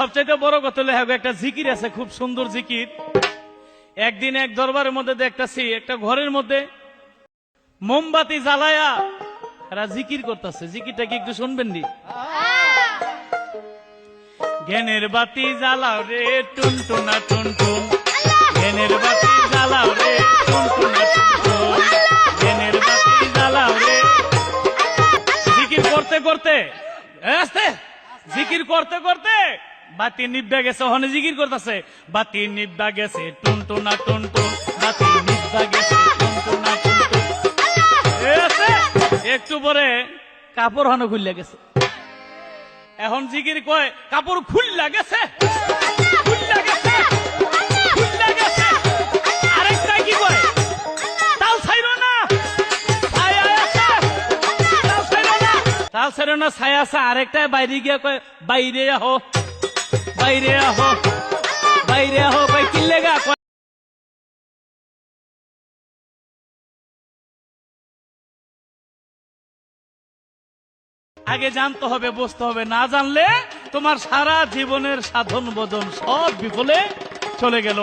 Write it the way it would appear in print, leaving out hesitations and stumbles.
সবচাইতে বড় কথা হলো হ্যাঁ একটা জিকির আছে, খুব সুন্দর জিকির। একদিন এক দরবারের মধ্যে দেখতেছি একটা ঘরের মধ্যে মোমবাতি জ্বালায়া এরা জিকির করতেছে। জিকিরটা কি একটু শুনবেন নি? জ্ঞানের বাতি জ্বালাও রে টুনটুনা টুনটুন, জ্ঞানের বাতি জ্বালাও রে টুনটুনা টুনটুন, জ্ঞানের বাতি জ্বালাও রে। জিকির করতে করতে আস্তে জিকির করতে করতে বাতি নিভা গেছে, ওখানে জিকির করতেছে বাতি নিভা গেছে টুনটুনা টুনটুন, বাতি নিভা গেছে টুনটুনা টুনটুন। একটু পরে কাপড় হানো খুললে গেছে। এখন জিকির কয় কাপড় খুললা গেছে, খুললা গেছে, খুললা গেছে। আরেকটা কি কয় তাও ছাইরো না, ছায়া আছে, তাও ছাইরো না, তাও ছাইরো না, ছায়া আছে। আরেকটা বাইরে গিয়া কয় বাইরে আহো, বাইরে আহো, বাইরে আহো। কয় কিল্লেগা? আগে জানতে হবে, বুঝতে হবে। না জানলে তোমার সারা জীবনের সাধন বদন সব বিফলে চলে গেল।